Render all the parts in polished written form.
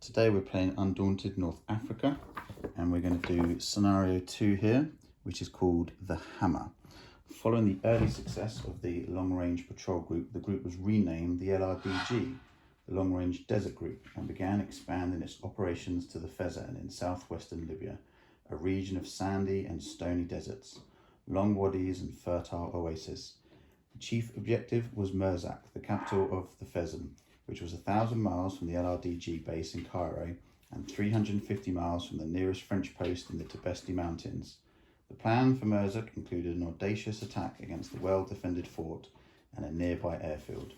Today we're playing Undaunted North Africa, and we're going to do scenario 2 here, which is called the Hammer. Following the early success of the long-range patrol group, the group was renamed the LRDG, the Long Range Desert Group, and began expanding its operations to the Fezzan in southwestern Libya, a region of sandy and stony deserts, long wadis and fertile oases. The chief objective was Merzak, the capital of the Fezzan, which was 1,000 miles from the LRDG base in Cairo and 350 miles from the nearest French post in the Tibesti Mountains. The plan for Merzak included an audacious attack against the well-defended fort and a nearby airfield.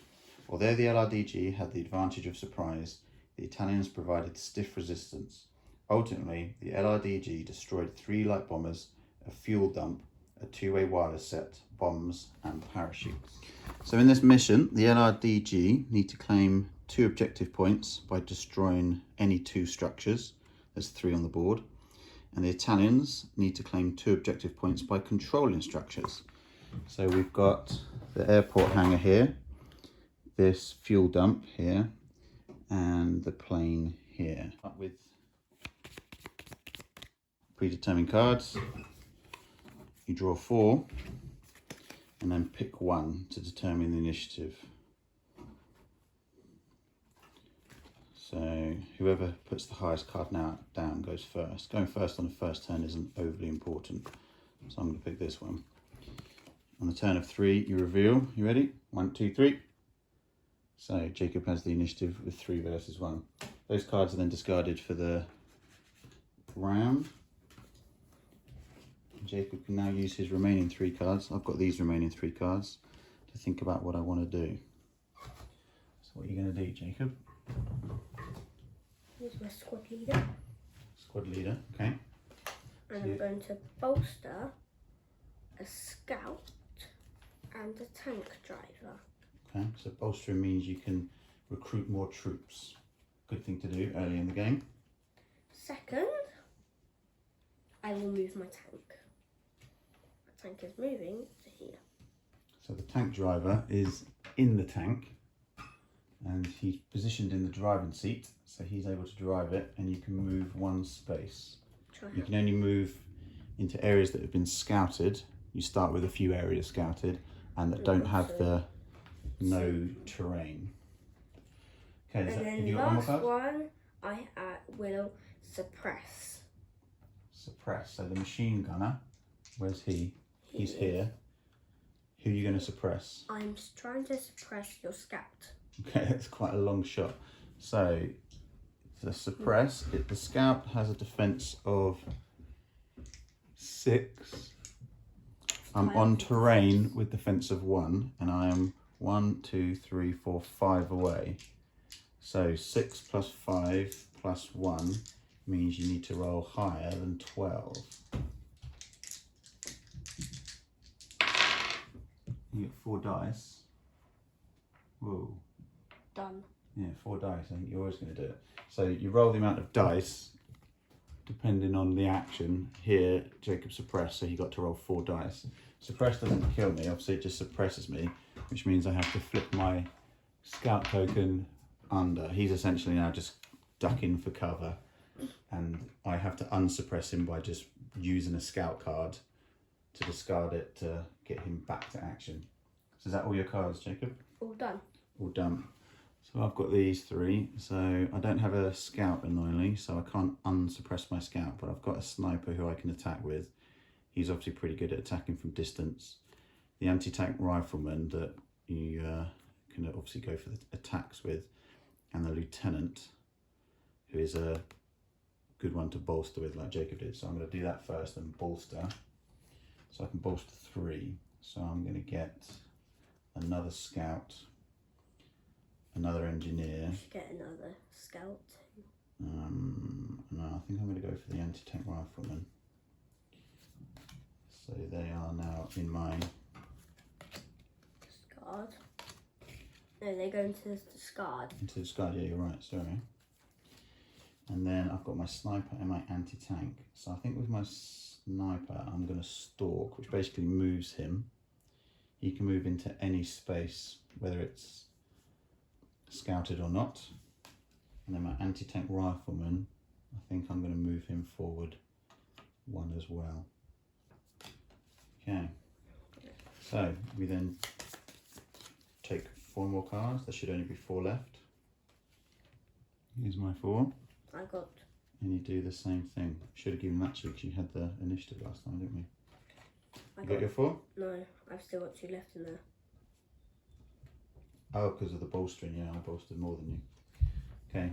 Although the LRDG had the advantage of surprise, the Italians provided stiff resistance. Ultimately, the LRDG destroyed 3 light bombers, a fuel dump, a 2-way wireless set, bombs and parachutes. So in this mission, the LRDG need to claim 2 objective points by destroying any 2 structures. There's 3 on the board. And the Italians need to claim 2 objective points by controlling structures. So we've got the airport hangar here, this fuel dump here, and the plane here. Up with predetermined cards. You draw 4 and then pick 1 to determine the initiative. So whoever puts the highest card down goes first. Going first on the first turn isn't overly important, so I'm going to pick this one. On the turn of 3, you reveal. You ready? 1, 2, 3. So Jacob has the initiative with 3 versus 1. Those cards are then discarded for the round. Jacob can now use his remaining 3 cards. I've got these remaining 3 cards to think about what I want to do. So what are you going to do, Jacob? Here's my squad leader. Squad leader, okay. And I'm going to bolster a scout and a tank driver. Okay, so bolstering means you can recruit more troops. Good thing to do early in the game. Second, I will move my tank. My tank is moving to here. So the tank driver is in the tank and he's positioned in the driving seat, so he's able to drive it, and you can move 1 space. You can only move into areas that have been scouted. You start with a few areas scouted and that don't have the no terrain. Okay, and then have you the got one more last card? one, I will suppress. Suppress. So the machine gunner, where's he? He's here. Who are you going to suppress? I'm trying to suppress your scout. Okay, that's quite a long shot. So to suppress, the scout has a defense of 6. I'm on terrain with defense of 1, and I am 1, 2, 3, 4, 5 away. So 6 plus 5 plus 1 means you need to roll higher than 12. You get 4 dice. Whoa. Done. Yeah, 4 dice. I think you're always going to do it. So you roll the amount of dice depending on the action. Here, Jacob suppressed, so he got to roll 4 dice. Suppress doesn't kill me, obviously it just suppresses me, which means I have to flip my scout token under. He's essentially now just ducking for cover, and I have to unsuppress him by just using a scout card to discard it to get him back to action. So is that all your cards, Jacob? All done. All done. So I've got these 3, so I don't have a scout annoyingly, so I can't unsuppress my scout, but I've got a sniper who I can attack with. He's obviously pretty good at attacking from distance. The anti-tank rifleman that you can obviously go for the attacks with, and the lieutenant, who is a good one to bolster with like Jacob did. So I'm going to do that first and bolster. So I can bolster 3. So I'm going to get another scout, another engineer. You should get another scout. No, I think I'm going to go for the anti-tank rifleman. So they are now in my Discard. No, they go into the discard. Into the discard, yeah, you're right, sorry. And then I've got my sniper and my anti-tank. So I think with my sniper, I'm going to stalk, which basically moves him. He can move into any space, whether it's scouted or not. And then my anti-tank rifleman, I think I'm going to move him forward 1 as well. Okay, so we then take 4 more cards. There should only be 4 left. Here's my 4. I got. And you do the same thing. Should have given that to you because you had the initiative last time, didn't we? You got your 4? No, I've still got 2 left in there. Oh, because of the bolstering. Yeah, I bolstered more than you. Okay,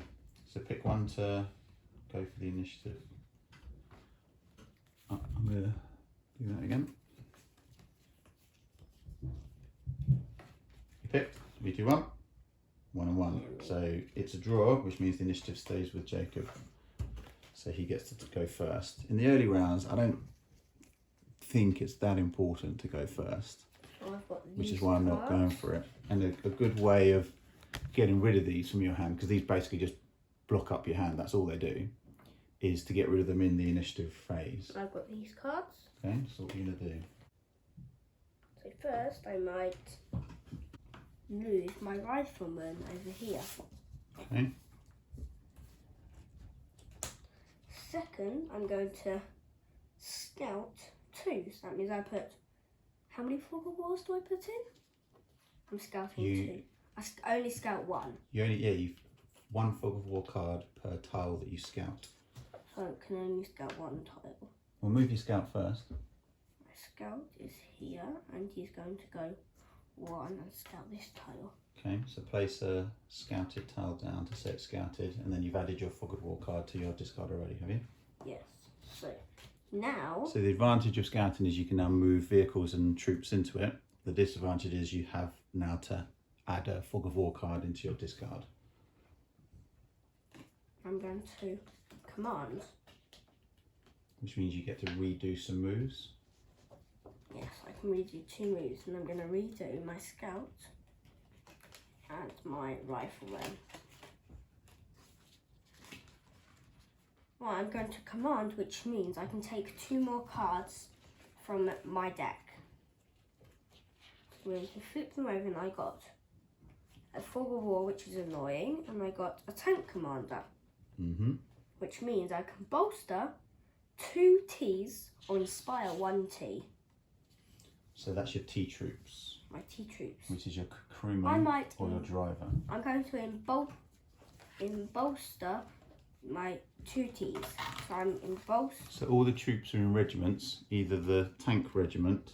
so pick 1 to go for the initiative. Oh, I'm going to do that again. You picked 3, 2, 1. 1 and 1. So it's a draw, which means the initiative stays with Jacob. So he gets to go first. In the early rounds, I don't think it's that important to go first, which is why I'm not going for it. And a good way of getting rid of these from your hand, because these basically just block up your hand, that's all they do, is to get rid of them in the initiative phase. I've got these cards. Okay, so what are you going to do? So first I might move my rifleman over here. Okay. Second, I'm going to scout 2. So that means I put, how many fog of wars do I put in? I'm scouting 2. I only scout 1. You only, 1 fog of war card per tile that you scout. So I can only scout 1 tile. We'll move your scout first. My scout is here and he's going to go 1 and scout this tile. Okay, so place a scouted tile down to say it's scouted, and then you've added your fog of war card to your discard already, have you? Yes. So now. So the advantage of scouting is you can now move vehicles and troops into it. The disadvantage is you have now to add a fog of war card into your discard. I'm going to command. Which means you get to redo some moves. Yes, I can redo 2 moves, and I'm going to redo my scout and my rifleman. Well, I'm going to command, which means I can take 2 more cards from my deck. I'm going to flip them over, and I got a fog of war, which is annoying, and I got a tank commander, which means I can bolster 2 T's or inspire 1 T. So that's your T troops. My T troops. Which is your crewman or your driver. I'm going to bolster my 2 T's. So I'm in bolster. So all the troops are in regiments, either the tank regiment,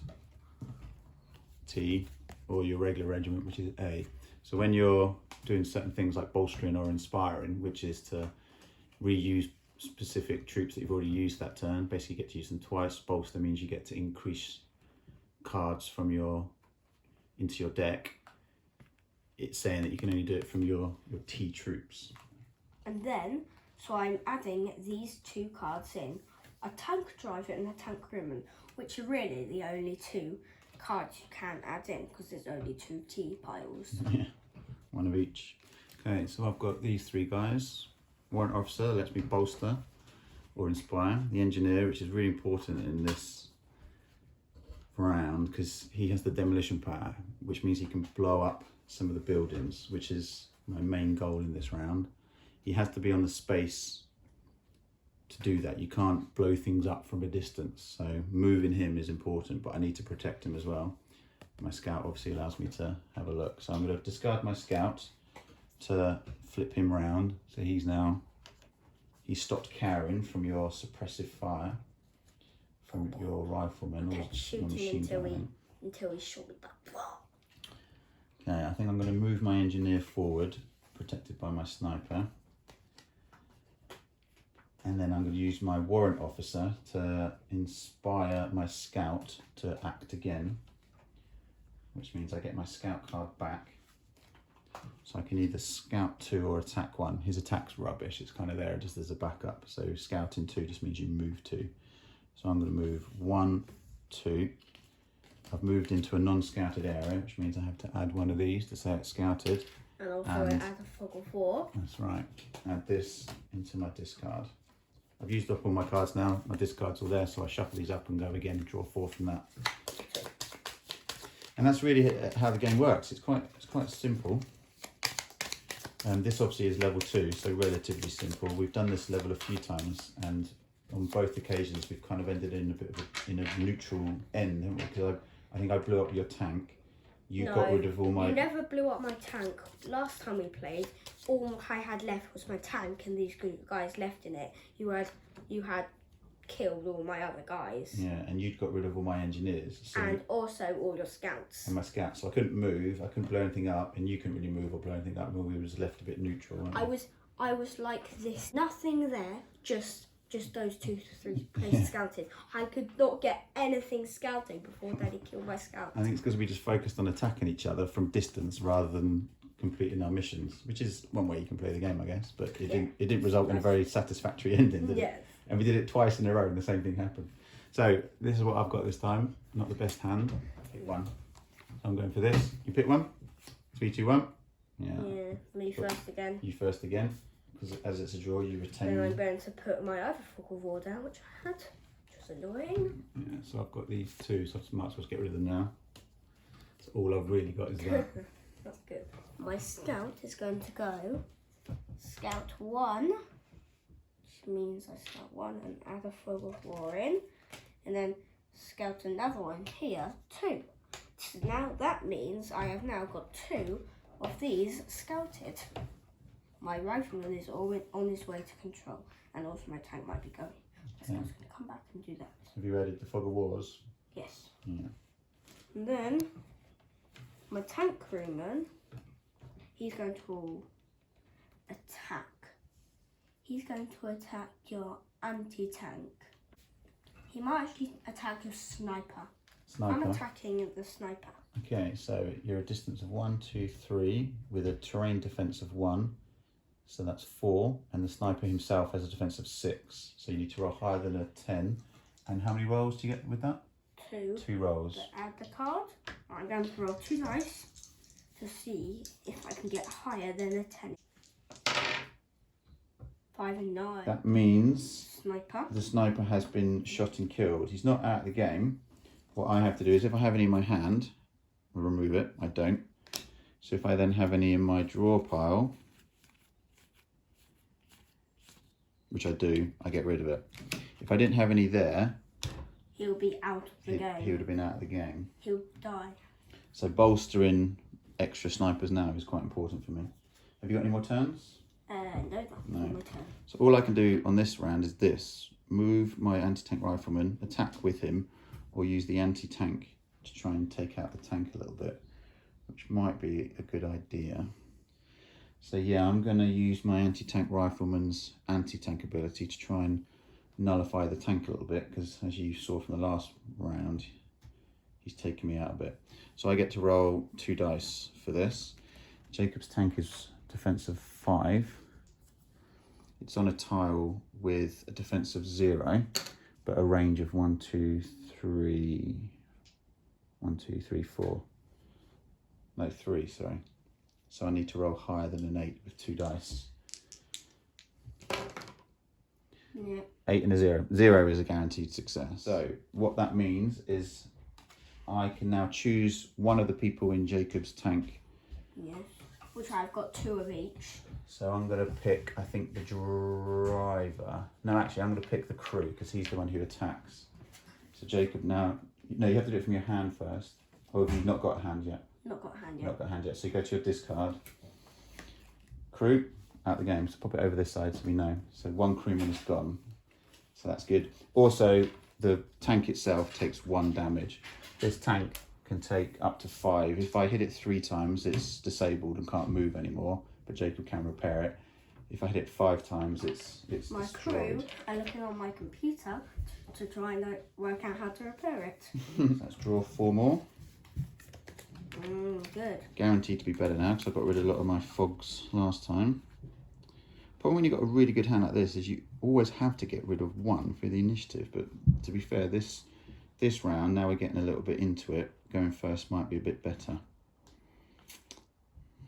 T, or your regular regiment, which is A. So when you're doing certain things like bolstering or inspiring, which is to reuse specific troops that you've already used that turn, basically you get to use them twice. Bolster means you get to increase cards from into your deck. It's saying that you can only do it from your T troops. And then, so I'm adding these 2 cards in, a tank driver and a tank crewman, which are really the only 2 cards you can add in, because there's only 2 T piles. Yeah, 1 of each. Okay, so I've got these 3 guys. Warrant officer lets me bolster or inspire. The engineer, which is really important in this round because he has the demolition power, which means he can blow up some of the buildings, which is my main goal in this round. He has to be on the space to do that. You can't blow things up from a distance, so moving him is important, but I need to protect him as well. My scout obviously allows me to have a look, so I'm going to discard my scout to flip him round. So he's stopped carrying from your suppressive fire from your rifleman or shoot him until he's shot. Okay, I think I'm going to move my engineer forward, protected by my sniper. And then I'm going to use my warrant officer to inspire my scout to act again, which means I get my scout card back. So I can either scout 2 or attack 1. His attack's rubbish, it's kind of there just as a backup. So scouting 2 just means you move 2. So I'm going to move 1, 2. I've moved into a non-scouted area, which means I have to add 1 of these to say it's scouted. And also add a fog of war. That's right. Add this into my discard. I've used up all my cards now. My discard's all there, so I shuffle these up and go again and draw 4 from that. And that's really how the game works. It's quite simple. This obviously is level 2, so relatively simple. We've done this level a few times, and on both occasions we've kind of ended in a bit of a neutral end, haven't we? Because I think I blew up your tank. You got rid of all my... You never blew up my tank. Last time we played, all I had left was my tank, and these guys left in it. You had killed all my other guys. Yeah, and you'd got rid of all my engineers. So and also all your scouts. And my scouts. So I couldn't move, I couldn't blow anything up, and you couldn't really move or blow anything up, and we was left a bit neutral, weren't we? I was like this. Nothing there, just those 2 to 3 places scouted. I could not get anything scouting before Daddy killed my scout. I think it's because we just focused on attacking each other from distance rather than completing our missions, which is one way you can play the game, I guess, but it didn't result in a very satisfactory ending, did it? And we did it twice in a row and the same thing happened. So this is what I've got this time. Not the best hand. Pick one. So I'm going for this. You pick one. 3, 2, 1. Yeah. Me first again. You first again. Because as it's a draw, you retain. Then I'm going to put my other fog of war down, which I had, which was annoying. Yeah, so I've got these 2, so I might as well get rid of them now. So all I've really got is that. That's good. My scout is going to go scout 1, which means I scout 1 and add a fog of war in, and then scout another one here, 2. So now that means I have now got 2 of these scouted. My rifleman is always on his way to control, and also my tank might be going. So I'm just going to come back and do that. Have you added the fog of wars? Yes. Yeah. And then my tank crewman, he's going to attack. He's going to attack your anti-tank. He might actually attack your sniper. I'm attacking the sniper. Okay, so you're a distance of 1, 2, 3 with a terrain defense of 1. So that's 4, and the sniper himself has a defense of 6. So you need to roll higher than a 10. And how many rolls do you get with that? 2. 2 rolls. So add the card. I'm going to roll 2 dice to see if I can get higher than a 10. 5 and 9. That means Sniper. the sniper has been shot and killed. He's not out of the game. What I have to do is, if I have any in my hand, I'll remove it. I don't. So if I then have any in my draw pile, which I do, I get rid of it. If I didn't have any there, he'll be out of the game. He would have been out of the game. He'll die. So bolstering extra snipers now is quite important for me. Have you got any more turns? No, that's No. my turn. So all I can do on this round is this. Move my anti-tank rifleman, attack with him, or use the anti-tank to try and take out the tank a little bit, which might be a good idea. So yeah, I'm going to use my anti-tank rifleman's anti-tank ability to try and nullify the tank a little bit, because as you saw from the last round, he's taken me out a bit. So I get to roll 2 dice for this. Jacob's tank is defense of 5. It's on a tile with a defense of 0, but a range of 1, 2, 3, 4. No, 3, sorry. So I need to roll higher than an 8 with 2 dice. Yeah. 8 and a 0. 0 is a guaranteed success. So what that means is I can now choose one of the people in Jacob's tank. Yes. Which I've got 2 of each. So I'm going to pick, I think, the driver. No, actually, I'm going to pick the crew, because he's the one who attacks. So Jacob now... No, you have to do it from your hand first. Or have you not got a hand yet? Not got a hand yet. Not got a hand yet. So you go to your discard. Crew, out the game. So pop it over this side so we know. So 1 crewman is gone. So that's good. Also, the tank itself takes 1 damage. This tank can take up to 5. If I hit it 3 times, it's disabled and can't move anymore, but Jacob can repair it. If I hit it 5 times, it's my destroyed. crew are looking on my computer to try and work out how to repair it. So let's draw 4 more. Good. Guaranteed to be better now, because I got rid of a lot of my fogs last time. Problem when you've got a really good hand like this is you always have to get rid of 1 for the initiative, but to be fair, this round, now we're getting a little bit into it, going first might be a bit better.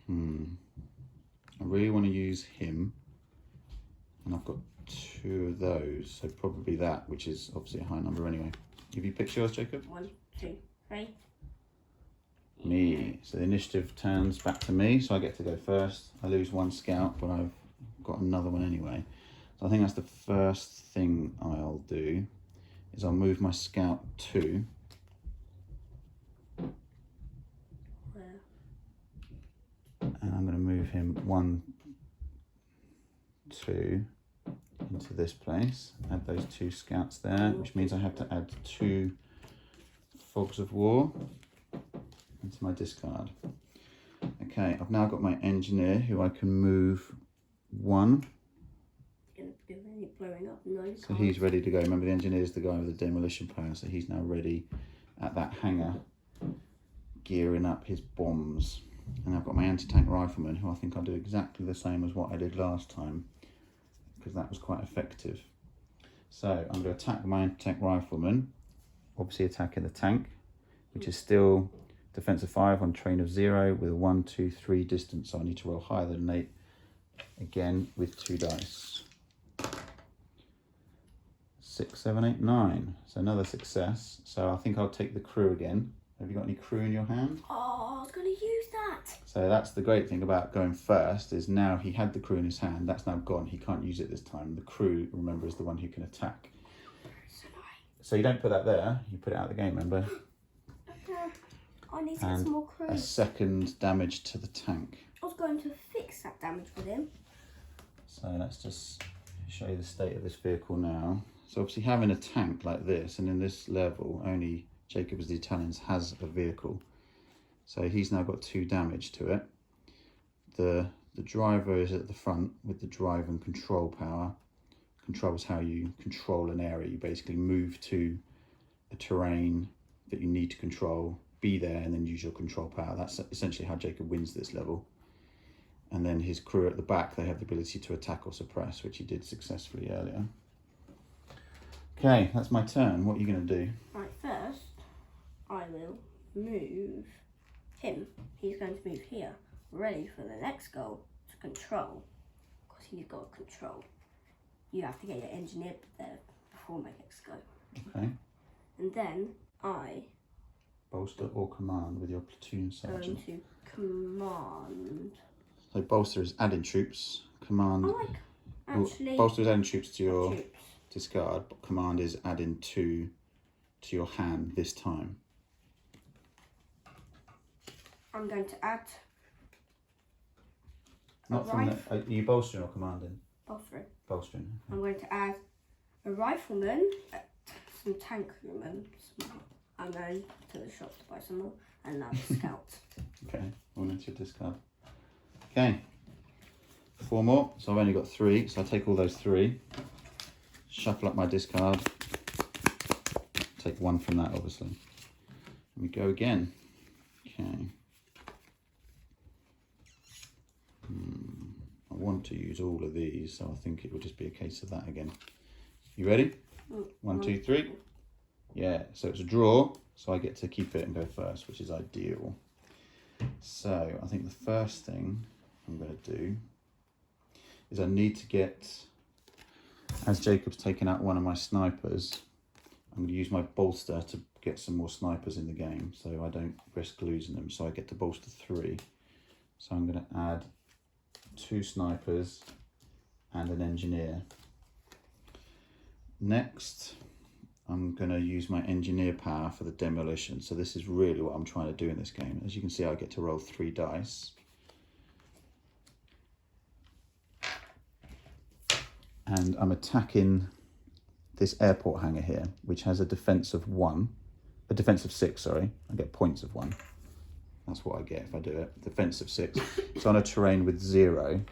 I really want to use him, and I've got 2 of those, so probably that, which is obviously a high number anyway. Have you picked yours, Jacob? 1, 2, 3. Me. so the initiative turns back to me, so I get to go first. I lose 1 scout, but I've got another one anyway. So I think that's the first thing I'll do, is I'll move my scout 2. Where? And I'm going to move him 1, 2 into this place. Add those 2 scouts there, which means I have to add 2 fogs of war into my discard. Okay, I've now got my engineer who I can move 1. Gonna do any blowing up? No, you So can't. he's ready to go. Remember, the engineer is the guy with the demolition power, so he's now ready at that hangar, gearing up his bombs. And I've got my anti-tank rifleman, who I think I'll do exactly the same as what I did last time, because that was quite effective. So I'm going to attack my anti-tank rifleman, obviously attacking the tank, which is still defensive 5 on terrain of 0 with a 1, 2, 3 distance. So I need to roll higher than an 8 again with 2 dice. 6, 7, 8, 9. So another success. So I think I'll take the crew again. Have you got any crew in your hand? Oh, I was going to use that. So that's the great thing about going first, is now he had the crew in his hand. That's now gone. He can't use it this time. The crew, remember, is the one who can attack. So you don't put that there. You put it out of the game, remember? I need to get And some more crew. a 2nd damage to the tank. I was going to fix that damage with him. So let's just show you the state of this vehicle now. So obviously having a tank like this, and in this level, only Jacobs the Italians has a vehicle. So he's now got 2 damage to it. The driver is at the front with the drive and control power. Control is how you control an area. You basically move to a terrain that you need to control, be there, and then use your control power. That's essentially how Jacob wins this level. And then his crew at the back, they have the ability to attack or suppress, which he did successfully earlier. Okay, that's my turn. What are you going to do? Right, first, I will move him. He's going to move here, ready for the next goal to control, because he's got control. You have to get your engineer there before my next go. Okay. And then I Bolster or command with your platoon sergeant. going to command. So bolster is adding troops. Command. I like actually Bolster is adding troops to your troops. discard, but command is adding 2 to your hand this time. I'm going to add. Not from the. Are you bolstering or commanding? Bolstering. Bolstering. I'm going to add a rifleman, some tankmen. I'm going to the shop to buy some more, and now the scout. Okay, 1 into your discard. Okay, 4 more. So I've only got 3, so I take all those 3, shuffle up my discard, take 1 from that, obviously. And we go again. Okay. I want to use all of these, so I think it will just be a case of that again. You ready? 1, 2, 3. Yeah, so it's a draw, so I get to keep it and go first, which is ideal. So I think the first thing I'm going to do is I need to get, as Jacob's taken out one of my snipers, I'm going to use my bolster to get some more snipers in the game, so I don't risk losing them, so I get to bolster 3. So I'm going to add 2 snipers and an engineer. Next, I'm going to use my engineer power for the demolition. So this is really what I'm trying to do in this game. As you can see, I get to roll 3 dice. And I'm attacking this airport hangar here, which has a defense of 6, sorry. I get points of 1. That's what I get if I do it. Defense of 6. It's on a terrain with 0.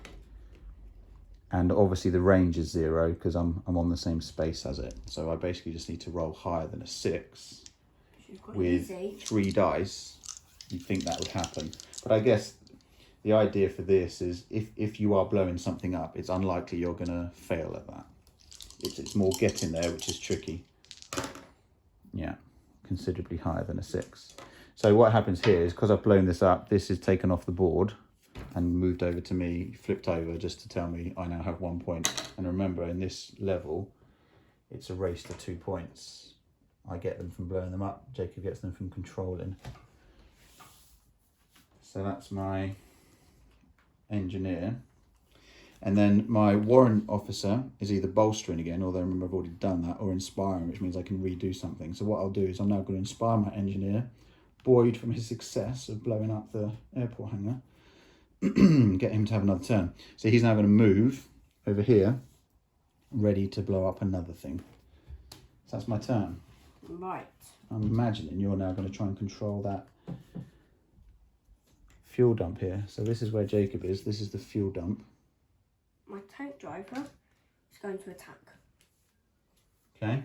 And obviously the range is 0 because I'm on the same space as it. So I basically just need to roll higher than a 6 with 3 dice. You'd think that would happen. But I guess the idea for this is if you are blowing something up, it's unlikely you're going to fail at that. It's more getting there, which is tricky. Yeah, considerably higher than a 6. So what happens here is, because I've blown this up, this is taken off the board and moved over to me, flipped over just to tell me I now have 1 point. And remember, in this level, it's a race to 2 points. I get them from blowing them up, Jacob gets them from controlling. So that's my engineer. And then my warrant officer is either bolstering again, although remember I've already done that, or inspiring, which means I can redo something. So what I'll do is I'm now going to inspire my engineer, buoyed from his success of blowing up the airport hangar, get him to have another turn. So he's now going to move over here, ready to blow up another thing. So that's my turn. Right. I'm imagining you're now going to try and control that fuel dump here. So this is where Jacob is. This is the fuel dump. My tank driver is going to attack. Okay.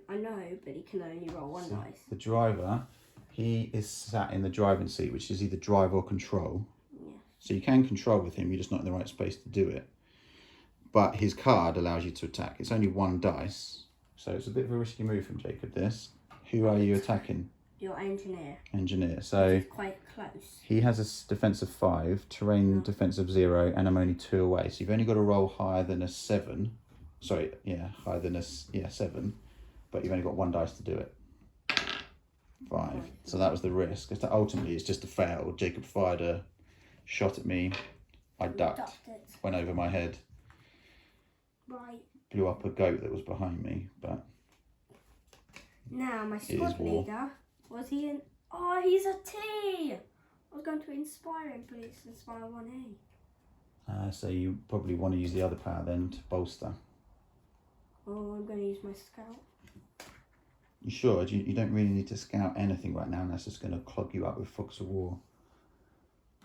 I know, but he can only roll one dice. The driver, he is sat in the driving seat, which is either drive or control. Yeah. So you can control with him, you're just not in the right space to do it. But his card allows you to attack. It's only one dice, so it's a bit of a risky move from Jacob, this. Who are you attacking? Your engineer. Engineer. So Quite close. he has a defense of 5, terrain defense of 0, and I'm only 2 away. So you've only got to roll higher than a 7. Sorry, yeah, higher than a 7. But you've only got 1 dice to do it. 5. So that was the risk. Ultimately, it's just a fail. Jacob fired a shot at me. I ducked. Went over my head. Right. Blew up a goat that was behind me. But now my squad leader, was he in? Oh, he's a T. I was going to inspire him, but it's inspire 1A. So you probably want to use the other power then to bolster. Oh, I'm going to use my scout. You sure? You don't really need to scout anything right now, and that's just going to clog you up with Fox of War.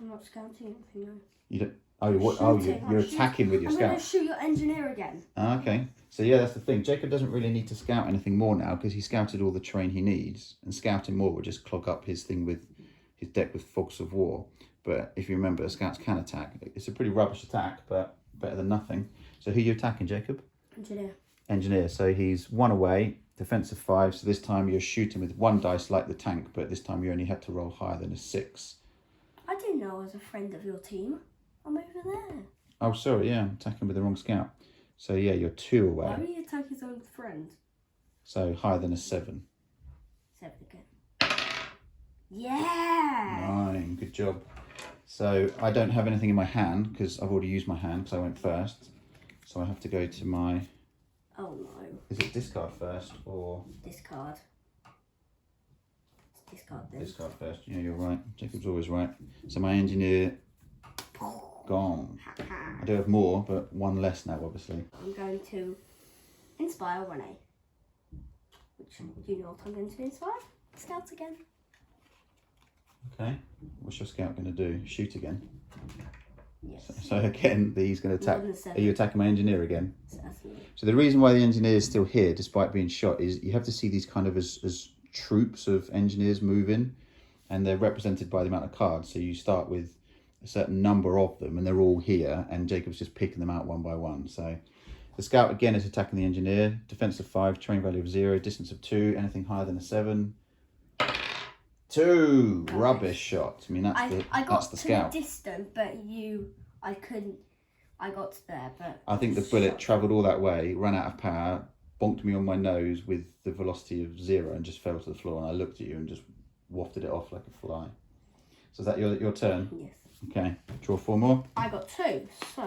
I'm not scouting anything, no. You don't. Oh, what? Oh, you're attacking with your scout. I'm going to shoot your engineer again. Okay. So yeah, that's the thing. Jacob doesn't really need to scout anything more now because he scouted all the terrain he needs, and scouting more would just clog up his thing with his deck with Fogs of War. But if you remember, scouts can attack. It's a pretty rubbish attack, but better than nothing. So who are you attacking, Jacob? Engineer. Engineer. So he's 1 away, defense of 5. So this time you're shooting with 1 dice like the tank, but this time you only had to roll higher than a 6. I didn't know I was a friend of your team. I'm over there. Oh, sorry, yeah, I'm attacking with the wrong scout. So yeah, you're 2 away. Why would he attack his own friend? So higher than a 7. 7 again. Yeah! 9, good job. So I don't have anything in my hand because I've already used my hand because I went first. So I have to go to my... Oh no. Is it discard first or... Discard. Discard this. Discard first. Yeah, you're right. Jacob's always right. So my engineer... Gone. I do have more, but 1 less now, obviously. I'm going to inspire 1A. Which, do you know what I'm going to inspire? Scouts again. Okay. What's your scout going to do? Shoot again? Yes. So again, he's going to attack. Are you attacking my engineer again? Certainly. So the reason why the engineer is still here, despite being shot, is you have to see these kind of as troops of engineers moving, and they're represented by the amount of cards. So you start with a certain number of them, and they're all here, and Jacob's just picking them out 1 by 1. So the scout again is attacking the engineer. Defense of 5, terrain value of 0, distance of 2, anything higher than a 7. 2, rubbish shot. I mean, that's the scout. Distant, but I got there, but I think the bullet travelled all that way, ran out of power, bonked me on my nose with the velocity of 0, and just fell to the floor. And I looked at you and just wafted it off like a fly. So is that your turn? Yes. Okay, draw 4 more. I got 2, so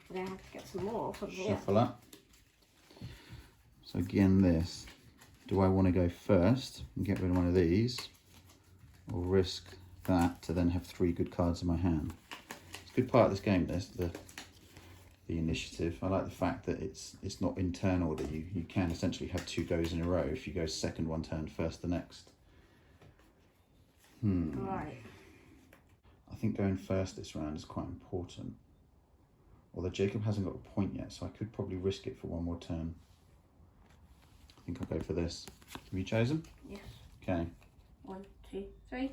we're going to have to get some more from here. Shuffle up. So again, this. Do I want to go first and get rid of one of these, or risk that to then have 3 good cards in my hand? It's a good part of this game, this, the initiative. I like the fact that it's not in turn order. You can essentially have 2 goes in a row if you go second one turn, first the next. Right. I think going first this round is quite important. Although Jacob hasn't got a point yet, so I could probably risk it for 1 more turn. I think I'll go for this. Have you chosen? Yes. Okay. 1, 2, 3.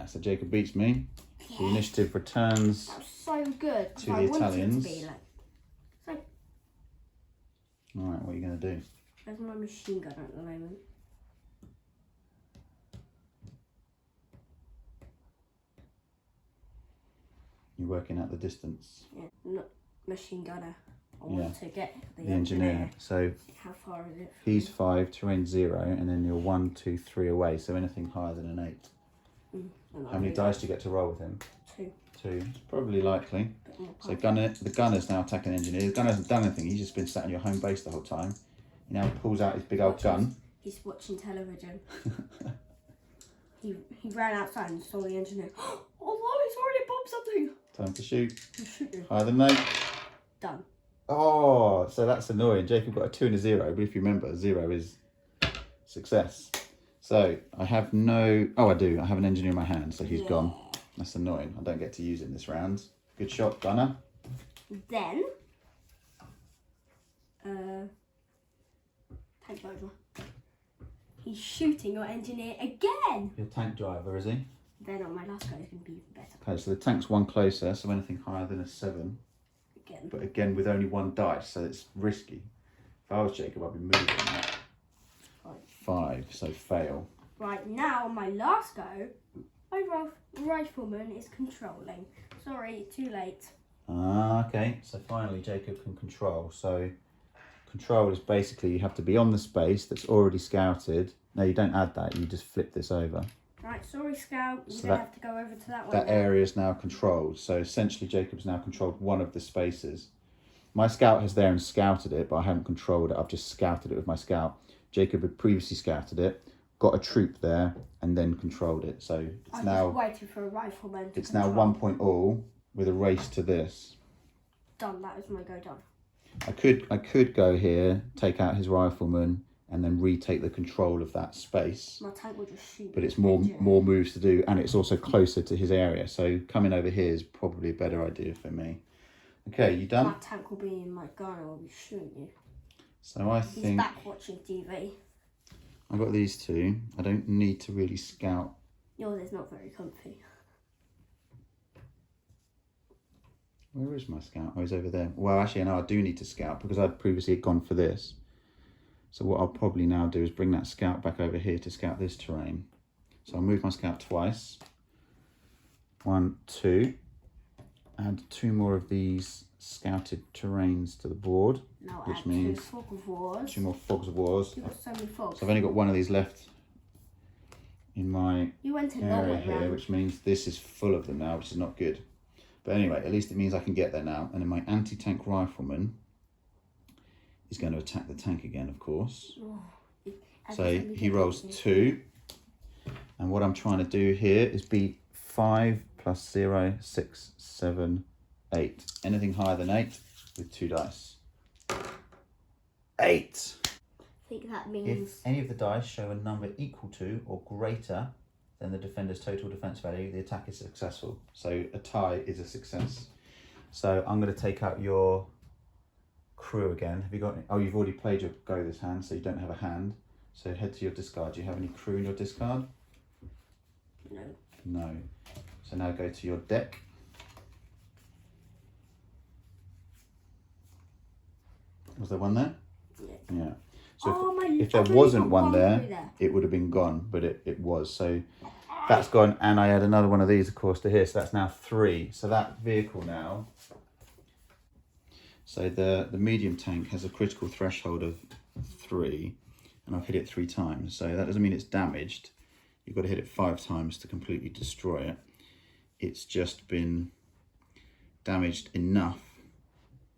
So Jacob beats me. Yes. The initiative returns. That was so good. To the Italians. It to be like. So. Alright, what are you going to do? Where's my machine gun at the moment? You're working out the distance. Yeah, not machine gunner. I want to get the engineer. So how far is it? He's 5, terrain 0, and then you're 1, 2, 3 away. So anything higher than an 8. How many dice do you get to roll with him? 2. 2. It's probably likely. So the gunner's now attacking the engineer. The gunner hasn't done anything. He's just been sat on your home base the whole time. He now pulls out his big old gun. He's watching television. he ran outside and saw the engineer. Oh no, he's already bombed something. Time to shoot. He's shooting. Higher than 8. Done. Oh, so that's annoying. Jacob got a 2 and a 0, but if you remember, 0 is success. So I have no... Oh, I do. I have an engineer in my hand, so he's gone. That's annoying. I don't get to use it in this round. Good shot, gunner. Then... tank driver. He's shooting your engineer again. Your tank driver, is he? Then on my last go, it's going to be even better. Okay, so the tank's 1 closer, so anything higher than a 7. Again. But again, with only 1 dice, so it's risky. If I was Jacob, I'd be moving that. 5, so fail. Right, now on my last go, my rifleman is controlling. Sorry, too late. Ah, okay. So finally, Jacob can control. So control is basically you have to be on the space that's already scouted. No, you don't add that. You just flip this over. Right, sorry, Scout. You're So going to have to go over to that one. That area is now controlled. So essentially, Jacob's now controlled one of the spaces. My scout has there and scouted it, but I haven't controlled it. I've just scouted it with my scout. Jacob had previously scouted it, got a troop there, and then controlled it. So it's now just waiting for a rifleman to it's control. now 1 point all with a race to this. Done. That was my go done. I could go here, take out his rifleman, and then retake the control of that space. My tank will just shoot. But it's more moves to do, and it's also closer to his area. So coming over here is probably a better idea for me. Okay, you done? My tank will be in my gun and I'll be shooting you. So I He's think back watching TV. I got these 2. I don't need to really scout. Yours is not very comfy. Where is my scout? Oh, he's over there. Well, actually, no, I do need to scout because I'd previously gone for this. So what I'll probably now do is bring that scout back over here to scout this terrain. So I'll move my scout twice. 1, 2. Add 2 more of these scouted terrains to the board. Now which add means 2 fog of wars. 2 more fogs of wars. You've got so many fogs. So I've only got 1 of these left in my You went in area long here, round. which means this is full of them now, which is not good. But anyway, at least it means I can get there now. And then my anti-tank rifleman is going to attack the tank again, of course. Oh, So he rolls 2. And what I'm trying to do here is beat 5 plus 0, 6, 7, 8. Anything higher than 8 with 2 dice. 8. I think that means... If any of the dice show a number equal to or greater than the defender's total defense value, the attack is successful. So a tie is a success. So I'm going to take out your crew again. Have you got any? Oh, you've already played your go this hand, so you don't have a hand. So head to your discard. Do you have any crew in your discard? No. No. So now go to your deck. Was there one there? Yeah. Yeah. So Oh, if there wasn't one there, it would have been gone, but it was. So that's gone, and I had another one of these, of course, to here. So that's now 3. So that vehicle now. So the medium tank has a critical threshold of 3, and I've hit it 3 times. So that doesn't mean it's damaged. You've got to hit it 5 times to completely destroy it. It's just been damaged enough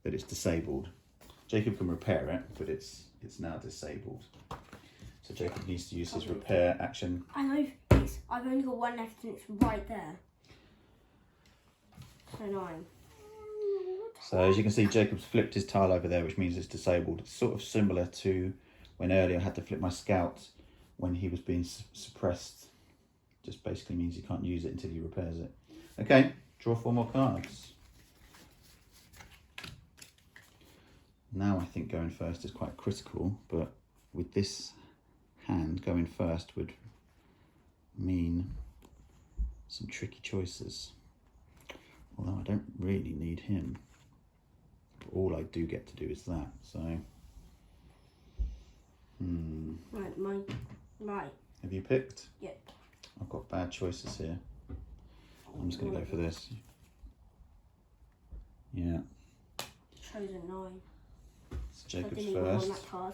that it's disabled. Jacob can repair it, but it's now disabled. So Jacob needs to use his repair action. I know. I've only got 1 left and it's right there. So annoying. So as you can see, Jacob's flipped his tile over there, which means it's disabled. It's sort of similar to when earlier I had to flip my scout when he was being suppressed. Just basically means he can't use it until he repairs it. Okay, draw 4 more cards. Now I think going first is quite critical, but with this hand, going first would mean some tricky choices. Although I don't really need him. But all I do get to do is that, so... Right. Have you picked? Yeah. I've got bad choices here. I'm just going to go for this. Yeah. Chosen 9. So Jacob's I didn't even first. want that card.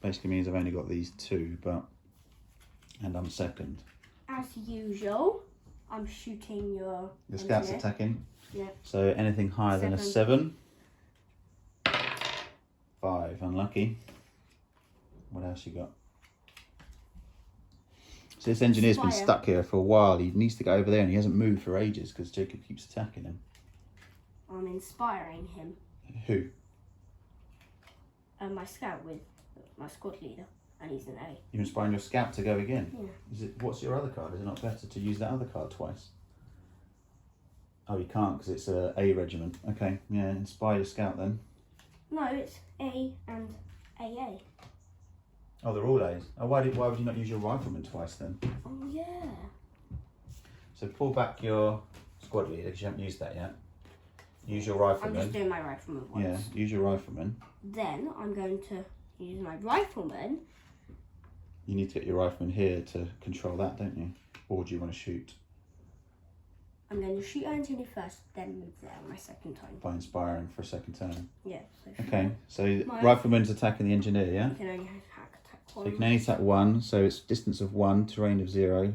Basically means I've only got these 2, but... And I'm second. as usual, I'm shooting your The scout's engineer. attacking. Yeah. So anything higher than a 7. 5, unlucky. What else you got? So this engineer's been Inspire. stuck here for a while. He needs to go over there and he hasn't moved for ages because Jacob keeps attacking him. I'm inspiring him. Who? My scout with my squad leader, and he's an A. You're inspiring your scout to go again? Yeah. What's your other card? Is it not better to use that other card twice? Oh, you can't because it's a A regiment. Okay, yeah, inspire your scout then. No, it's A and AA. Oh, they're all A's. Oh, why would you not use your rifleman twice then? Oh yeah. So pull back your squad leader because you haven't used that yet. Use your I'm rifleman. just doing my rifleman once. Yeah, use your rifleman. Then I'm going to use my rifleman. You need to get your rifleman here to control that, don't you? Or do you want to shoot? I'm going to shoot engineer first, then move there on my second time. By inspiring for a second turn. Yeah. So Okay, so My- rifleman's attacking the engineer, yeah? you can only attack So one. you can only attack 1, so it's distance of 1, terrain of 0.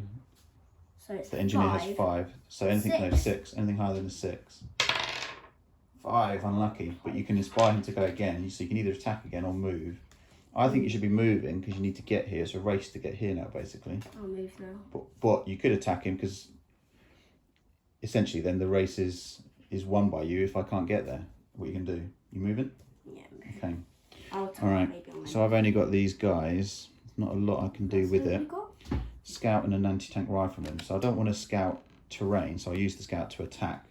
So it's The engineer 5. has 5. So anything, no, 6. 6. Anything higher than a 6. 5, unlucky. But you can inspire him to go again. So you can either attack again or move. I think you should be moving because you need to get here. It's a race to get here now, basically. I'll move now. But you could attack him because essentially then the race is won by you if I can't get there. What you can do? You moving? Yeah. Move. Okay. I'll attack All right. maybe on my So I've only got these guys. Not a lot I can do with So it. you got? Scout and an anti-tank rifleman. So I don't want to scout terrain, so I use the scout to attack.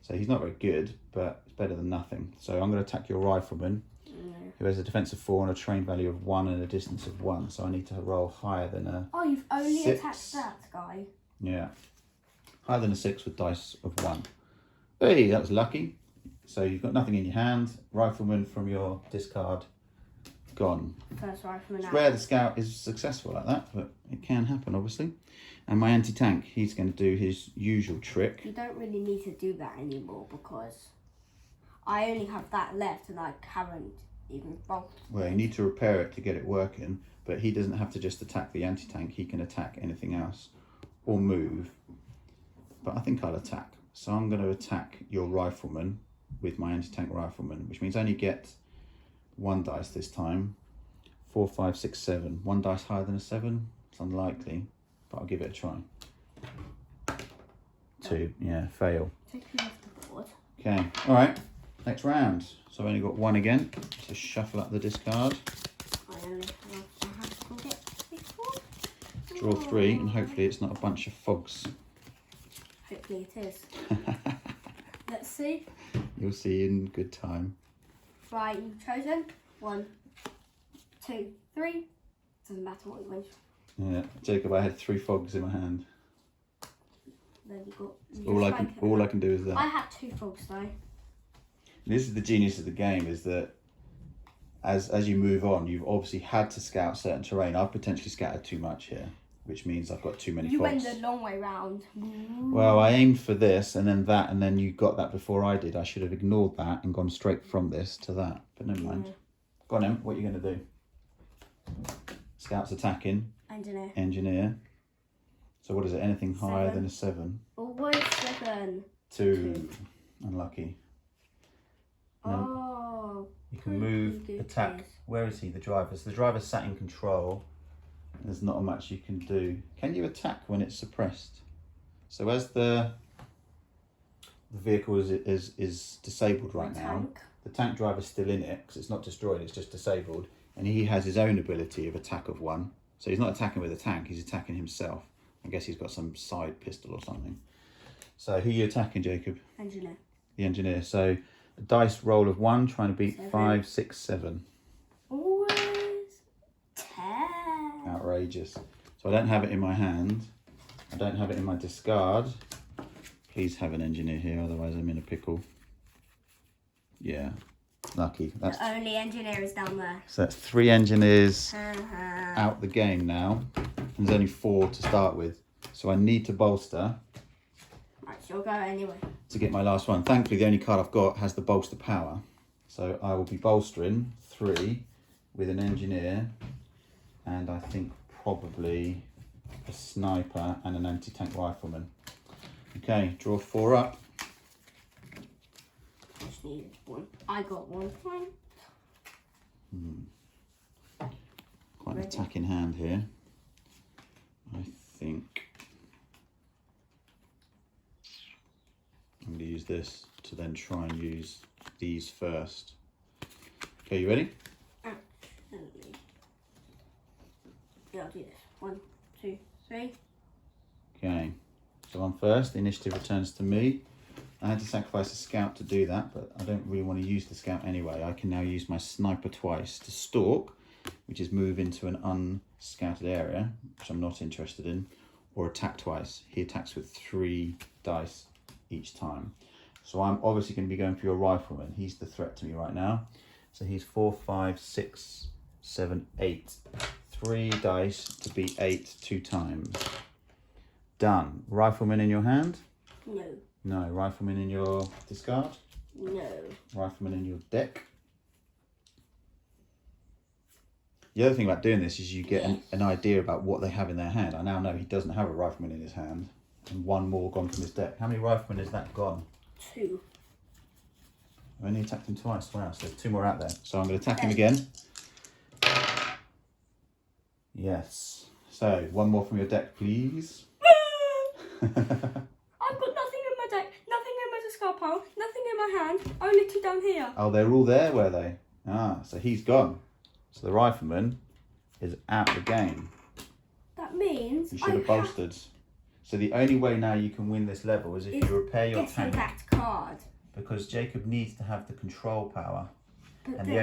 So he's not very good, but it's better than nothing. So I'm going to attack your rifleman, who has a defense of 4 and a terrain value of 1 and a distance of 1. So I need to roll higher than a... Oh, you've only 6. attacked that guy. Yeah. Higher than a 6 with dice of 1. Hey, that was lucky. So you've got nothing in your hand. Rifleman from your discard, gone. First rifleman It's out. rare the scout is successful like that, but it can happen, obviously. And my anti-tank, he's going to do his usual trick. You don't really need to do that anymore because I only have that left and I haven't even bolted. Well, you need to repair it to get it working, but he doesn't have to just attack the anti-tank. He can attack anything else or move. But I think I'll attack. So I'm going to attack your rifleman with my anti-tank rifleman, which means I only get 1 dice this time. 4, 5, 6, 7. 1 dice higher than a 7? It's unlikely, but I'll give it a try. 2, yeah, fail. Take you off the board. Okay, all right, next round. So I've only got 1 again. So shuffle up the discard, I only have to get before. draw 3, and hopefully it's not a bunch of fogs. Hopefully it is. Let's see. You'll see in good time. Right, you've chosen 1, 2, 3. Doesn't matter what you win. Yeah, Jacob, I had 3 fogs in my hand. Then you got. All I can do is that. I had 2 frogs though. This is the genius of the game, is that as you move on, you've obviously had to scout certain terrain. I've potentially scouted too much here, which means I've got too many You fogs. went the long way round. Well, I aimed for this and then that, and then you got that before I did. I should have ignored that and gone straight from this to that, but never mind. Yeah. Go on, Em, what are you going to do? Scouts attacking, Engineer. engineer. So what is it? Anything higher 7. than a 7? Always 7. 2. Unlucky. No. Oh. You can move, Pretty good attack. case. Where is he? The driver. So the driver's sat in control. There's not much you can do. Can you attack when it's suppressed? So as the vehicle is disabled right now, Tank. the tank driver's still in it because it's not destroyed, it's just disabled, and he has his own ability of attack of 1. So he's not attacking with a tank, he's attacking himself. I guess he's got some side pistol or something. So who are you attacking, Jacob? Engineer. The engineer. So a dice roll of 1, trying to beat 7. 5, 6, 7. Always 10. Outrageous. So I don't have it in my hand. I don't have it in my discard. Please have an engineer here, otherwise I'm in a pickle. Yeah, lucky. That's The only engineer is down there. so that's 3 engineers Right, out the game now. And there's only 4 to start with. So I need to bolster so you'll go anyway. to get my last one. Thankfully, the only card I've got has the bolster power. So I will be bolstering 3 with an engineer, and I think probably a sniper, and an anti-tank rifleman. Okay, draw 4 up. Just need one. I got 1 point. Quite an attacking hand here. I think I'm going to use this to then try and use these first. Okay, you ready? Absolutely. Yeah, I'll do this. 1, 2, 3. Okay, so I'm first. The initiative returns to me. I had to sacrifice a scout to do that, but I don't really want to use the scout anyway. I can now use my sniper twice to stalk, which is move into an unscouted area, which I'm not interested in, or attack twice. He attacks with 3 dice each time. So I'm obviously going to be going for your rifleman. He's the threat to me right now. So he's 4, 5, 6, 7, 8. 3 dice to beat 8 2 times. Done. Rifleman in your hand? No. No. Rifleman in your discard? No. Rifleman in your deck? The other thing about doing this is you get an idea about what they have in their hand. I now know he doesn't have a rifleman in his hand, and 1 more gone from his deck. How many riflemen is that gone? 2. I only attacked him twice. Wow, so there's 2 more out there. So I'm going to attack him again. Yes. So 1 more from your deck, please. I've got nothing in my deck, nothing in my discard pile, nothing in my hand, only 2 down here. Oh, they're all there, were they? Ah, so he's gone. So the rifleman is out the game. That means You should have bolstered. So the only way now you can win this level is if you repair your tank. That card. Because Jacob needs to have the control power. But And then, the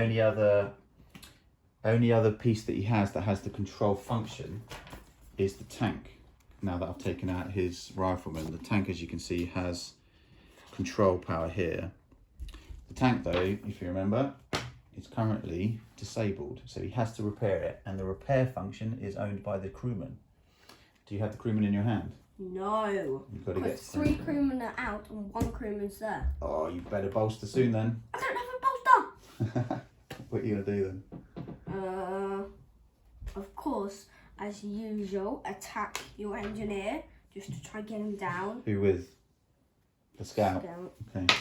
only other piece that he has that has the control function is the tank. Now that I've taken out his rifleman, the tank, as you can see, has control power here. The tank, though, if you remember, is currently disabled, so he has to repair it, and the repair function is owned by the crewman. Do you have the crewman in your hand? no. You've got to get 3 crewmen are out and 1 crewman's there. Oh, you better bolster soon then. I don't have a bolster. What are you gonna do then? Of course, as usual, attack your engineer just to try get him down. Who with? The scout. Scout. Okay.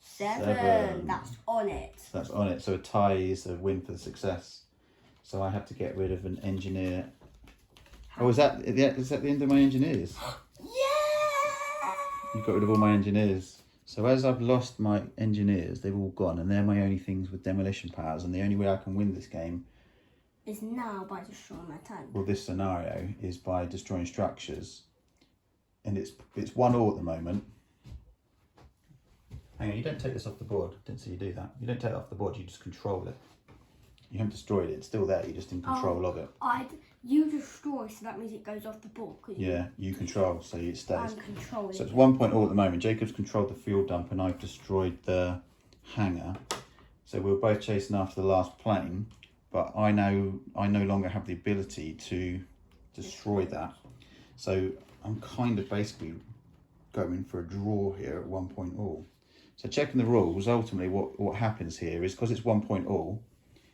7. That's on it. So that's on it. So a tie is a win for the success. So I have to get rid of an engineer. Oh, is that the end of my engineers? Yeah! You got rid of all my engineers. So as I've lost my engineers, they've all gone, and they're my only things with demolition powers. And the only way I can win this game Is now by destroying my tank. well, this scenario is by destroying structures, and it's 1-1 at the moment. Hang on, you don't take this off the board. Didn't see you do that. You don't take it off the board. You just control it. You haven't destroyed it. It's still there. You're just in control of it. You destroy, so that means it goes off the board. Yeah, you control, so it stays. I'm controlling. So it's 1-1 at the moment. Jacob's controlled the fuel dump, and I've destroyed the hangar. So we're both chasing after the last plane. But I no longer have the ability to destroy that. So I'm kind of basically going for a draw here at 1 all. So checking the rules, ultimately what happens here is because it's 1 all,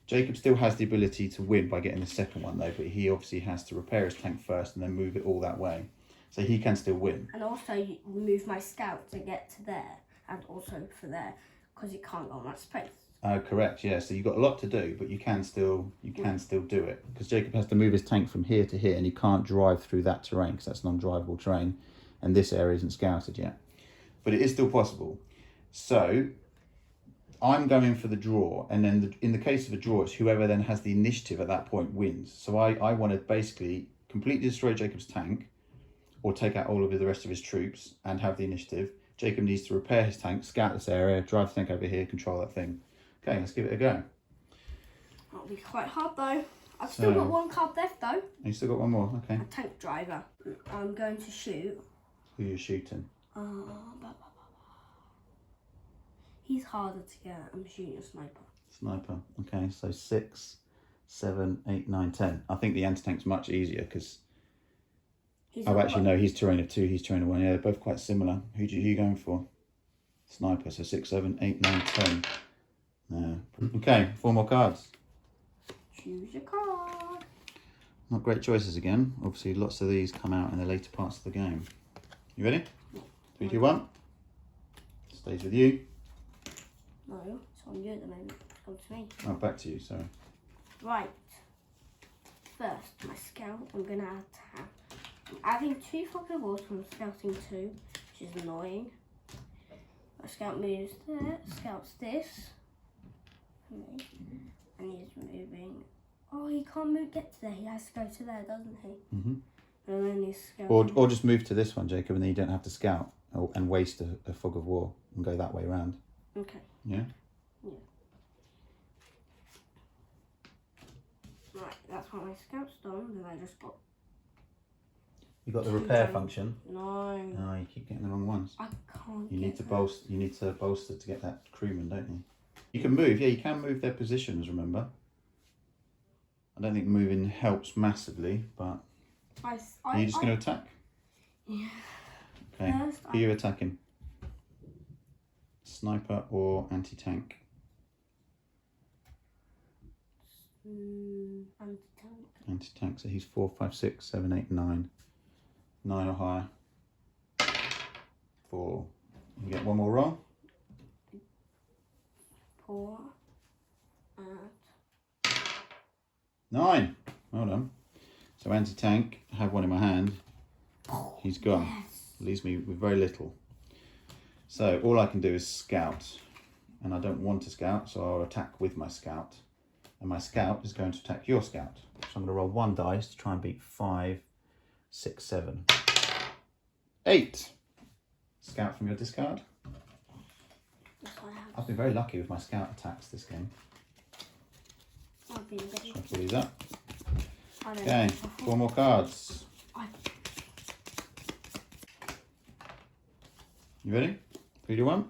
Jacob still has the ability to win by getting the second one though, but he obviously has to repair his tank first and then move it all that way. So he can still win. And also you move my scout to get to there and also for there because it can't go on that space. Correct, yeah. So you've got a lot to do, but you can still do it because Jacob has to move his tank from here to here, and he can't drive through that terrain because that's non-drivable terrain, and this area isn't scouted yet. But it is still possible. So I'm going for the draw, and then in the case of a draw, it's whoever then has the initiative at that point wins. So I want to basically completely destroy Jacob's tank, or take out all of the rest of his troops and have the initiative. Jacob needs to repair his tank, scout this area, drive the tank over here, control that thing. Okay, let's give it a go. That'll be quite hard though. I've still got 1 card left though. You still got 1 more, okay. A tank driver. I'm going to shoot. Who are you shooting? He's harder to get. I'm shooting a sniper. Sniper, okay, so 6, 7, 8, 9, 10. I think the anti-tank's much easier because... Oh, actually, no, he's terrain of 2, he's terrain of 1. Yeah, they're both quite similar. Who are you going for? Sniper, so 6, 7, 8, 9, 10. Yeah. Okay, 4 more cards. Choose your card. Not great choices again. Obviously, lots of these come out in the later parts of the game. You ready? 3, 2, 1. Stays with you. No, it's on you at the moment. It's gone to me. Oh, back to you, sorry. Right. First, my scout, I'm going to add I'm adding 2 fog of war from scouting 2, which is annoying. My scout moves there, scouts this. Okay. And he's moving. Oh, he can't get to there. He has to go to there, doesn't he? Mm-hmm. And then he's scouting. Or just move to this one, Jacob, and then you don't have to scout and waste a fog of war and go that way around. Okay. Yeah? Yeah. Right, that's what my scout's done. Then I just got... You got the repair function. No. No, you keep getting the wrong ones. I can't. You need to bolster to get that crewman, don't you? You can move. Yeah, you can move their positions. Remember. I don't think moving helps massively, but are you just going to attack? Yeah. Okay. Who are you attacking? Sniper or anti-tank? Anti-tank. Anti-tank. So he's 4, 5, 6, 7, 8, 9. 9 or higher. 4. You get one more roll. 4. 9. Well done. So anti-tank. I have one in my hand. He's gone. Yes. Leaves me with very little. So all I can do is scout. And I don't want to scout, so I'll attack with my scout. And my scout is going to attack your scout. So I'm going to roll 1 dice to try and beat 5, 6, 7. 8. Scout from your discard. Yes, I have. I've been very lucky with my scout attacks this game. I've been very I'll pull these up. I don't Okay, know. 4 more cards. You ready? 3, 2, 1.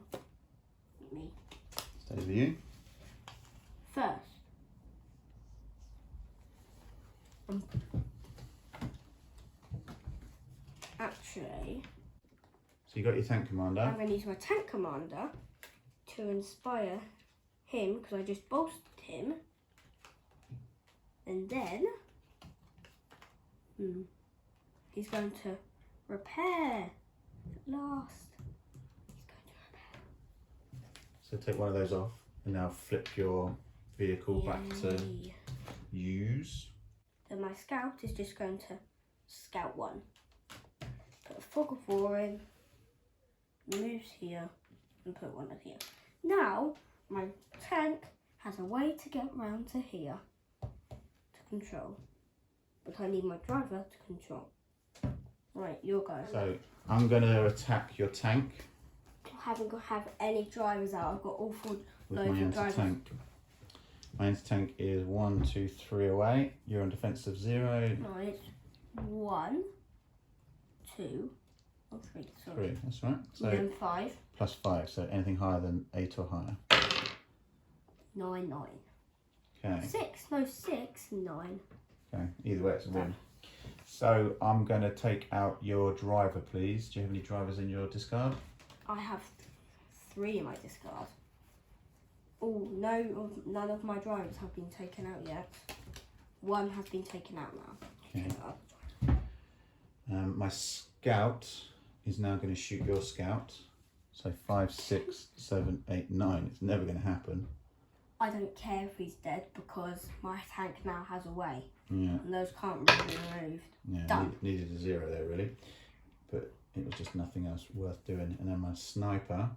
Me. Stays with you. First. Actually, So you got your tank commander. I'm going to use my tank commander to inspire him because I just bolstered him. And then he's going to repair. At last. He's going to repair. So take one of those off and now flip your vehicle back to Yay. use. Then my scout is just going to scout 1. Put a fog of war in, moves here, and put 1 in here. Now, my tank has a way to get round to here to control. But I need my driver to control. Right, your go. So I'm going to attack your tank I haven't got any drivers out. I've got all 4 with my loads of drivers. anti-tank. My anti-tank is 1, 2, 3 away. You're on defensive 0. No, it's 1, 2, or 3. Sorry. 3, that's right. So And then 5. plus 5, so anything higher than 8 or higher. 9, 9. Okay. 6, no 6, 9. Okay, either way it's a win. So I'm going to take out your driver, please. Do you have any drivers in your discard? I have 3 in my discard. Oh, no, none of my drivers have been taken out yet. 1 has been taken out now. Okay. My scout is now going to shoot your scout. So 5, 6, 7, 8, 9. It's never going to happen. I don't care if he's dead because my tank now has a way. Yeah. And those can't be removed. Yeah. Done. Needed a 0 there really, but it was just nothing else worth doing. And then my sniper,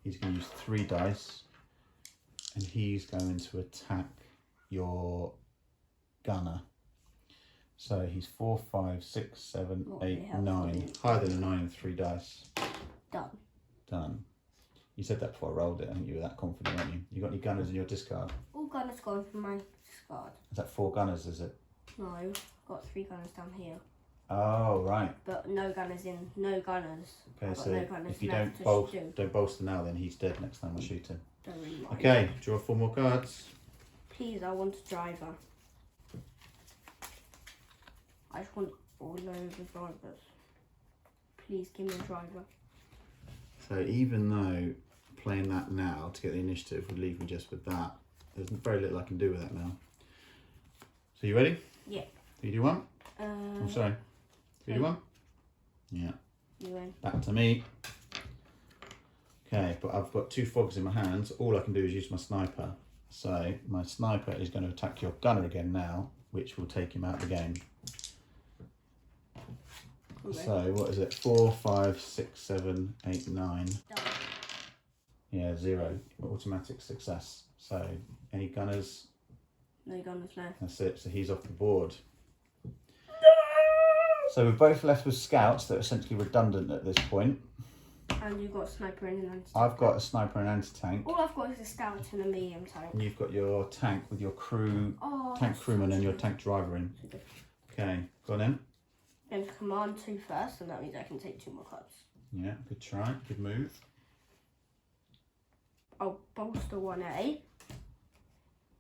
he's going to use 3 dice, and he's going to attack your gunner. So he's 4, 5, 6, 7, What 8, the hell? 9. Higher than a 9 and 3 dice. Done. Done. You said that before I rolled it. I think you were that confident, weren't you? You got any gunners in your discard? All gunners gone from my discard. Is that 4 gunners, is it? No, I've got 3 gunners down here. Oh, right. But no gunners in, no gunners. Okay, I've got so no gunners if you left to don't bolster now, then he's dead next time I shoot him. Don't really mind. Okay, draw 4 more cards. Please, I want a driver. I just want all loads of drivers. Please give me a driver. So even though playing that now to get the initiative would leave me just with that, there's very little I can do with that now. So you ready? Yeah. 3, 2, 1. I'm sorry. 3, 2, 1. Yeah. You win. Back to me. Okay, but I've got 2 fogs in my hands. All I can do is use my sniper. So my sniper is going to attack your gunner again now, which will take him out of the game. Okay. So what is it? 4, 5, 6, 7, 8, 9. Done. Yeah, 0. Automatic success. So any gunners? No gunners left. That's it. So he's off the board. So we're both left with scouts that are essentially redundant at this point. And you've got a sniper and an anti-tank. I've got a sniper and anti-tank. All I've got is a scout and a medium tank. And you've got your tank with your crew, Oh, tank crewman and your tank driver in. Okay, go on in. I'm going to command 2 first, and that means I can take 2 more cards. Yeah, good try, good move. I'll bolster 1A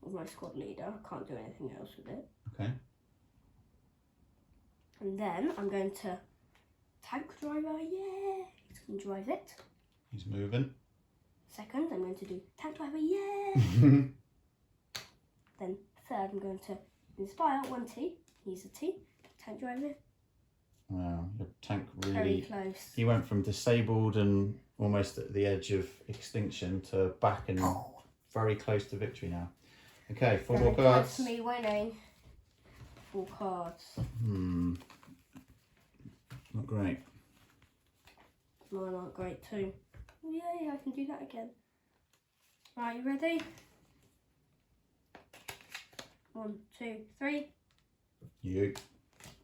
with my squad leader. I can't do anything else with it. Okay. And then I'm going to tank driver, yeah! He's going to drive it. He's moving. Second, I'm going to do tank driver, yeah! Then third, I'm going to inspire 1T. He's a T. Tank driver. Wow, your tank Very really... close. He went from disabled and almost at the edge of extinction to back and very close to victory now. Okay, 4 more cards. That's me winning. 4 cards. Not great. Mine aren't great too. Yay, I can do that again. Right, you ready? 1, 2, 3. You.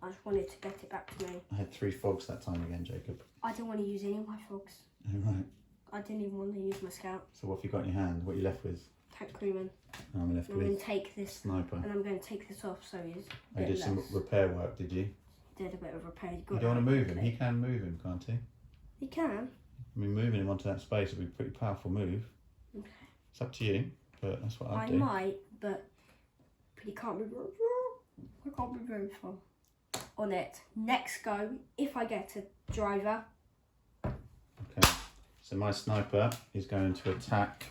I just wanted to get it back to me. I had 3 fogs that time again, Jacob. I didn't want to use any of my frogs. Oh, right. I didn't even want to use my scout. So what have you got in your hand? What are you left with? Tank crewman. I'm left I'm going with to take this sniper. and I'm going to take this off so he's a I bit did some less. repair work, did you? Did a bit of repair. You don't want to move him. He can move him, can't he? He can. I mean, moving him onto that space would be a pretty powerful move. Okay. It's up to you, but that's what I'd I do. might, but he can't be very far. I can't be very far. On it. Next go, if I get a driver. Okay, so my sniper is going to attack.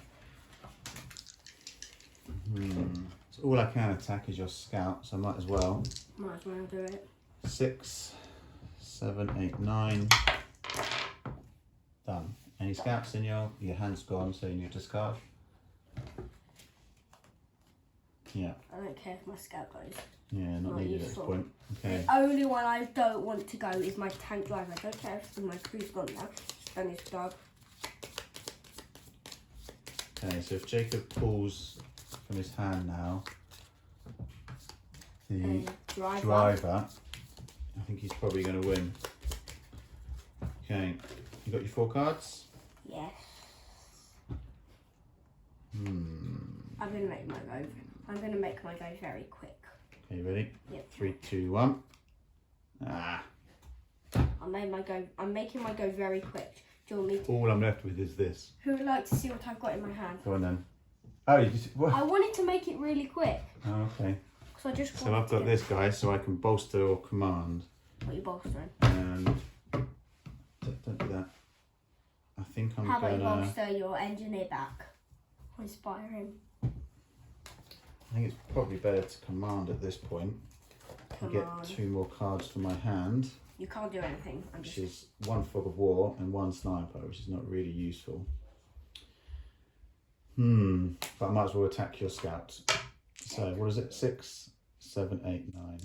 So all I can attack is your scout, so I might as well. Might as well do it. 6, 7, 8, 9. Done. Any scouts in your hand's gone, so you need to discard. Yeah. I don't care if my scout goes. Yeah, not needed at this useful. point. Okay. The only one I don't want to go is my tank driver. I don't care if my crew's gone now. He's done his job. Okay, so if Jacob pulls from his hand now the driver, I think he's probably going to win. Okay, you got your 4 cards? Yes. I'm going to make my go. I'm going to make my go very quick. Okay, you ready? Yep. 3, 2, 1. Ah. I'm making my go very quick. Do you want me to? All I'm left with is this. Who would like to see what I've got in my hand? Go on then. Oh, you just, what? I wanted to make it really quick. Oh, okay. So I just So I've got this guy, so I can bolster or command. What are you bolstering? And don't do that. I think I'm How about you gonna. bolster your engineer back? Or inspire him. I think it's probably better to command at this point. I get 2 more cards from my hand, You can't do anything. I'm which just. is 1 fog of war and 1 sniper, which is not really useful. But I might as well attack your scout. So what is it? 6, 7, 8, 9.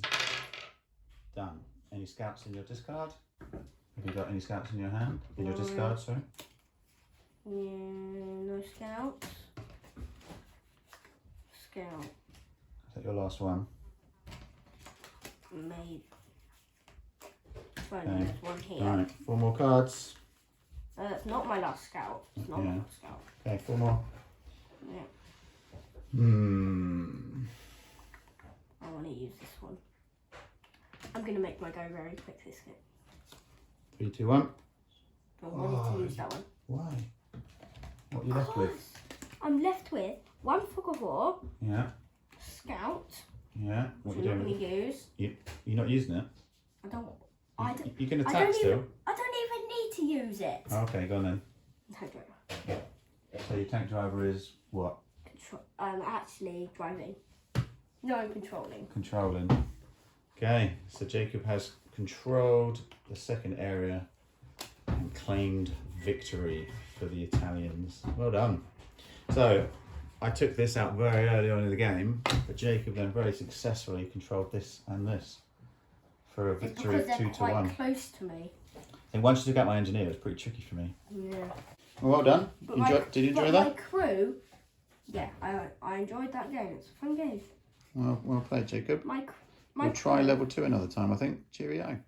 Done. Any scouts in your discard? Have you got any scouts in your hand? In your discard, sorry? Yeah, no scouts. Scout. Is that your last one? Made. Fine, Okay. there's one here. Alright, 4 more cards. That's not my last scout. It's not my last scout. Okay, 4 more. Yeah. I want to use this one. I'm going to make my go very quick this game. 3, 2, 1. I wanted to use that one. Why? What are you left with? I'm left with 1 fog of war, Yeah. scout, Yeah. What which are I'm you not doing? going to use. You're not using it? I don't. I don't. You can I attack don't still. even. I don't even need to use it. Okay, go on then. Tank driver. So your tank driver is what? Actually driving. No, I'm controlling. Controlling. Okay, so Jacob has controlled the second area and claimed victory for the Italians. Well done. So I took this out very early on in the game, but Jacob then very successfully controlled this and this for a victory of 2 to 1. Because they're quite close to me. I think once you took out my engineer, it was pretty tricky for me. Yeah. Well done. Did you enjoy that? My crew, yeah, I enjoyed that game. It's a fun game. Well played, Jacob. My We'll try level 2 another time, I think. Cheerio.